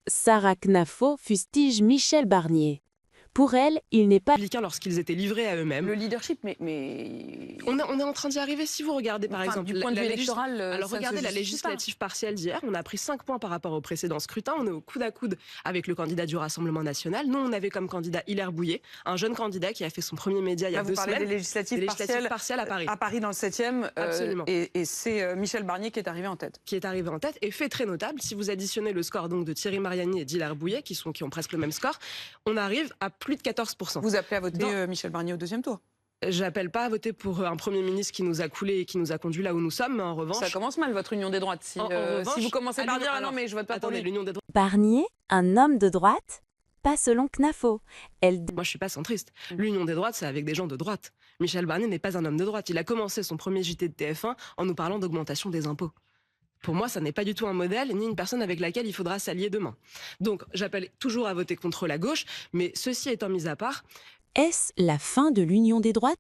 Sarah Knafo fustige Michel Barnier. Pour elle, il n'est pas républicains lorsqu'ils étaient livrés à eux-mêmes. Le leadership, mais... On est en train d'y arriver. Si vous regardez par exemple du point de vue électoral, alors regardez la législative partielle d'hier, on a pris 5 points par rapport au précédent scrutin, on est au coude à coude avec le candidat du Rassemblement national. Nous, on avait comme candidat Hilaire Bouillet, un jeune candidat qui a fait son premier média il y a 2 semaines. Vous parlez des législatives partielles à Paris. À Paris dans le 7e. Absolument. Et c'est Michel Barnier qui est arrivé en tête. Qui est arrivé en tête, et fait très notable, si vous additionnez le score donc de Thierry Mariani et d'Hilaire Bouillet, qui ont presque le même score, on arrive à plus de 14%. Vous appelez à voter Michel Barnier au deuxième tour? J'appelle pas à voter pour un Premier ministre qui nous a coulé et qui nous a conduit là où nous sommes, mais en revanche... Ça commence mal, votre union des droites. Si vous commencez par dire « non, mais je vote pas pour lui ». L'union des droites... Barnier, un homme de droite? Pas selon Knafo. Moi, je suis pas centriste. L'union des droites, c'est avec des gens de droite. Michel Barnier n'est pas un homme de droite. Il a commencé son premier JT de TF1 en nous parlant d'augmentation des impôts. Pour moi, ça n'est pas du tout un modèle, ni une personne avec laquelle il faudra s'allier demain. Donc, j'appelle toujours à voter contre la gauche, mais ceci étant mis à part... Est-ce la fin de l'union des droites?